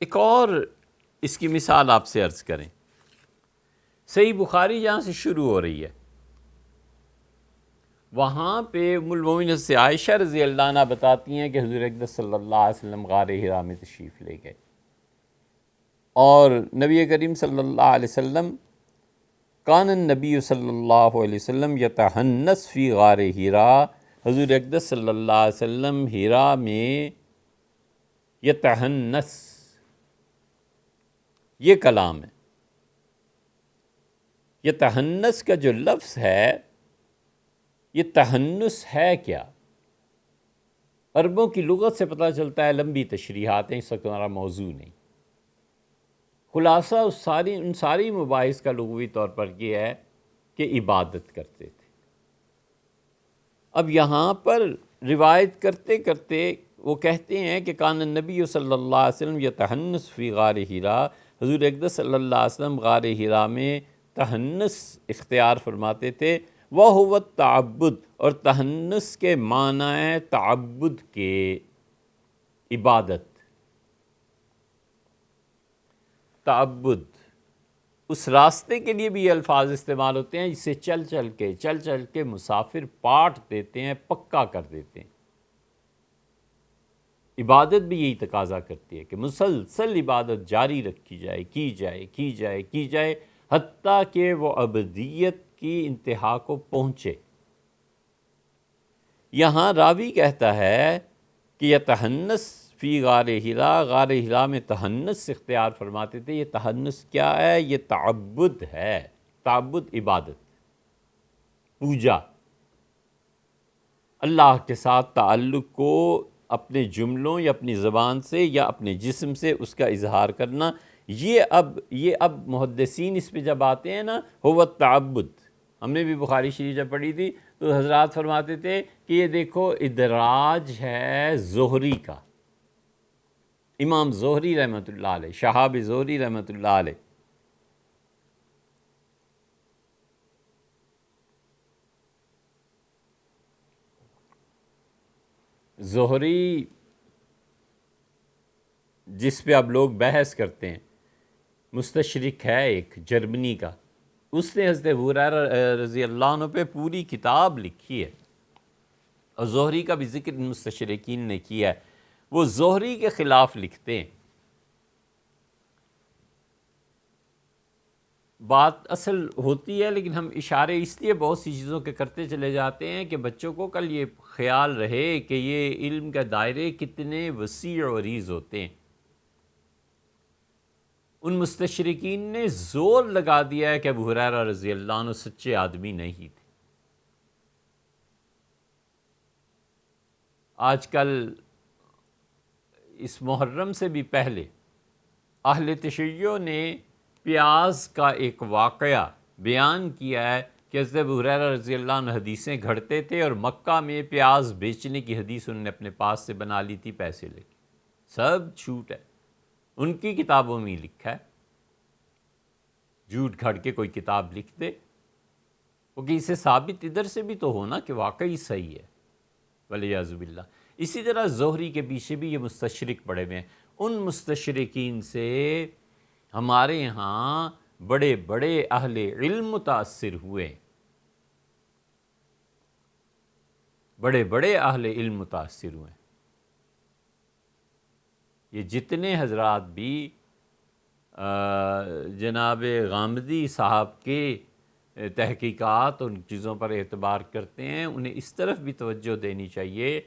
ایک اور اس کی مثال آپ سے عرض کریں، صحیح بخاری جہاں سے شروع ہو رہی ہے وہاں پہ ام المومنین سے عائشہ رضی اللہ عنہ بتاتی ہیں کہ حضور اقدس صلی اللہ علیہ وسلم غار حرا میں تشریف لے گئے، اور نبی کریم صلی اللہ علیہ وسلم کان النبی صلی اللہ علیہ وسلم یتحنس فی غار حرا، حضور اقدس صلی اللہ علیہ وسلم حرا میں یتحنس، یہ کلام ہے۔ یہ تحنس کا جو لفظ ہے، یہ تحنس ہے کیا؟ عربوں کی لغت سے پتہ چلتا ہے، لمبی تشریحات ہیں، اس وقت ہمارا موضوع نہیں۔ خلاصہ ان ساری مباحث کا لغوی طور پر یہ ہے کہ عبادت کرتے تھے۔ اب یہاں پر روایت کرتے کرتے وہ کہتے ہیں کہ کان النبی صلی اللہ علیہ وسلم یتحنس فی غار حرا، حضور اقدس صلی اللہ علیہ وسلم غار حرا میں تحنس اختیار فرماتے تھے۔ وَهُوَ التعبد، اور تحنس کے معنی ہے تعبد کے، عبادت، تعبد۔ اس راستے کے لیے بھی یہ الفاظ استعمال ہوتے ہیں جسے چل چل کے مسافر پاٹ دیتے ہیں، پکا کر دیتے ہیں۔ عبادت بھی یہی تقاضا کرتی ہے کہ مسلسل عبادت جاری رکھی جائے، کی جائے حتیٰ کہ وہ ابدیت کی انتہا کو پہنچے۔ یہاں راوی کہتا ہے کہ یہ تحنس فی غار حرا، غار حرا میں تحنس اختیار فرماتے تھے۔ یہ تحنس کیا ہے؟ یہ تعبد ہے، تعبد، عبادت، پوجا، اللہ کے ساتھ تعلق کو اپنے جملوں یا اپنی زبان سے یا اپنے جسم سے اس کا اظہار کرنا۔ یہ اب محدثین اس پہ جب آتے ہیں نا، هو التعبد، ہم نے بھی بخاری شریف جب پڑھی تھی تو حضرات فرماتے تھے کہ یہ دیکھو ادراج ہے زہری کا، امام زہری رحمۃ اللہ علیہ، شہاب زہری رحمۃ اللہ علیہ۔ زہری جس پہ اب لوگ بحث کرتے ہیں، مستشرق ہے ایک جرمنی کا، اس نے حضرت ابو ہریرہ رضی اللہ عنہ پہ پوری کتاب لکھی ہے، اور زہری کا بھی ذکر مستشرقین نے کیا ہے۔ وہ زہری کے خلاف لکھتے ہیں۔ بات اصل ہوتی ہے، لیکن ہم اشارے اس لیے بہت سی چیزوں کے کرتے چلے جاتے ہیں کہ بچوں کو کل یہ خیال رہے کہ یہ علم کا دائرے کتنے وسیع و عریض ہوتے ہیں۔ ان مستشرقین نے زور لگا دیا ہے کہ ابو ہریرہ رضی اللہ عنہ سچے آدمی نہیں تھے۔ آج کل اس محرم سے بھی پہلے اہل تشیع نے پیاز کا ایک واقعہ بیان کیا ہے کہ حضرت ابو ہریرہ رضی اللہ عنہ حدیثیں گھڑتے تھے، اور مکہ میں پیاز بیچنے کی حدیث انہوں نے اپنے پاس سے بنا لی تھی پیسے لے کے۔ سب جھوٹ ہے، ان کی کتابوں میں ہی لکھا ہے۔ جھوٹ گھڑ کے کوئی کتاب لکھ دے، کیونکہ اسے ثابت ادھر سے بھی تو ہونا کہ واقعی صحیح ہے، والعیاذ باللہ۔ اسی طرح زہری کے پیچھے بھی یہ مستشرق پڑے ہوئے ہیں۔ ان مستشرقین سے ہمارے ہاں بڑے بڑے اہل علم متاثر ہوئے، بڑے بڑے اہل علم متاثر ہوئے۔ یہ جتنے حضرات بھی جناب غامدی صاحب کے تحقیقات اور چیزوں پر اعتبار کرتے ہیں، انہیں اس طرف بھی توجہ دینی چاہیے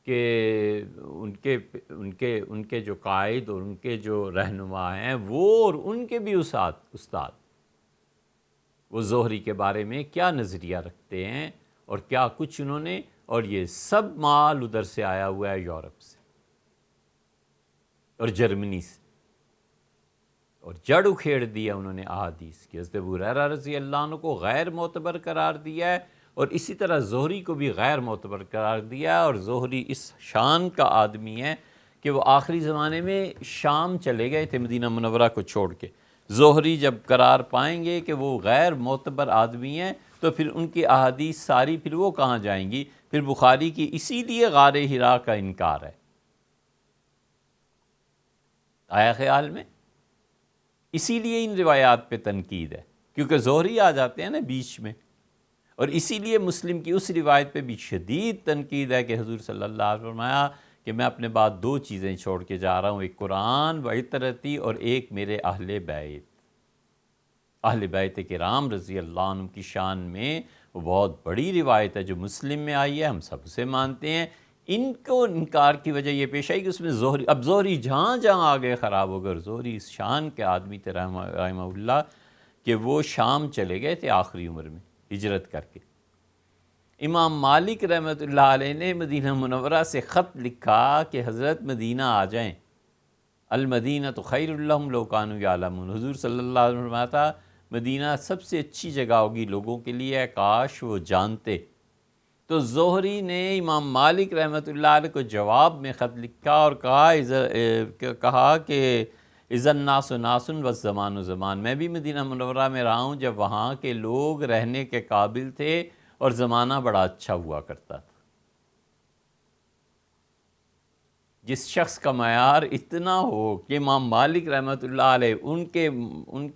کہ ان کے جو قائد اور ان کے جو رہنما ہیں وہ اور ان کے بھی استاد وہ زہری کے بارے میں کیا نظریہ رکھتے ہیں اور کیا کچھ انہوں نے، اور یہ سب مال ادھر سے آیا ہوا ہے، یورپ سے اور جرمنی سے، اور جڑ اکھیڑ دیا انہوں نے احادیث کی۔ حضرت ابو ہریرہ رضی اللہ عنہ کو غیر معتبر قرار دیا ہے، اور اسی طرح زہری کو بھی غیر معتبر قرار دیا ہے۔ اور زہری اس شان کا آدمی ہے کہ وہ آخری زمانے میں شام چلے گئے تھے مدینہ منورہ کو چھوڑ کے۔ زہری جب قرار پائیں گے کہ وہ غیر معتبر آدمی ہیں تو پھر ان کی احادیث ساری پھر وہ کہاں جائیں گی؟ پھر بخاری کی اسی لیے غار حرا کا انکار ہے۔ آیا خیال میں؟ اسی لیے ان روایات پہ تنقید ہے، کیونکہ ظہری آ جاتے ہیں نا بیچ میں، اور اسی لیے مسلم کی اس روایت پہ بھی شدید تنقید ہے کہ حضور صلی اللہ علیہ وسلم فرمایا کہ میں اپنے بعد 2 چیزیں چھوڑ کے جا رہا ہوں، ایک قرآن و عطرتی، اور ایک میرے اہل بیت۔ اہل بیت کرام رضی اللہ عنہ کی شان میں وہ بہت بڑی روایت ہے جو مسلم میں آئی ہے، ہم سب سے مانتے ہیں۔ ان کو انکار کی وجہ یہ پیش آئی کہ اس میں ظہری، اب ظہری جہاں جہاں آگے خراب ہو گئے، اور ظہری اس شان کے آدمی تھے رحمہ اللہ کہ وہ شام چلے گئے تھے آخری عمر میں ہجرت کر کے۔ امام مالک رحمۃ اللہ علیہ نے مدینہ منورہ سے خط لکھا کہ حضرت مدینہ آ جائیں، المدینہ تو خیر لہم لو کانوا یعلمون۔ حضور صلی اللہ علیہ وسلم فرماتا مدینہ سب سے اچھی جگہ ہوگی لوگوں کے لیے، کاش وہ جانتے۔ تو زہری نے امام مالک رحمۃ اللہ علیہ کو جواب میں خط لکھا اور کہا کہ اذا الناس ناس والزمان زمان، میں بھی مدینہ منورہ میں رہا ہوں جب وہاں کے لوگ رہنے کے قابل تھے اور زمانہ بڑا اچھا ہوا کرتا تھا۔ جس شخص کا معیار اتنا ہو کہ امام مالک رحمۃ اللہ علیہ ان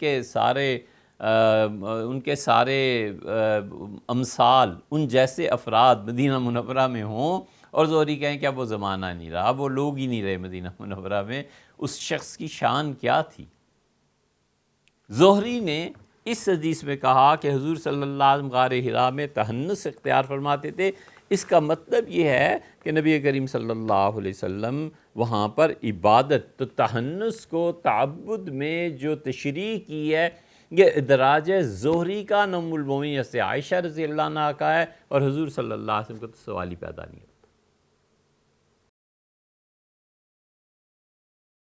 کے سارے امثال، ان جیسے افراد مدینہ منورہ میں ہوں، اور زہری کہیں کہ اب وہ زمانہ نہیں رہا، اب وہ لوگ ہی نہیں رہے مدینہ منورہ میں، اس شخص کی شان کیا تھی؟ زہری نے اس حدیث میں کہا کہ حضور صلی اللہ علیہ وسلم غار حرا میں تحنث اختیار فرماتے تھے، اس کا مطلب یہ ہے کہ نبی کریم صلی اللہ علیہ وسلم وہاں پر عبادت، تو تحنث کو تعبد میں جو تشریح کی ہے یہ ادراج زہری کا، ام المومنین سے عائشہ رضی اللہ عنہا کا ہے، اور حضور صلی اللہ علیہ وسلم کو تو سوال ہی پیدا نہیں ہے۔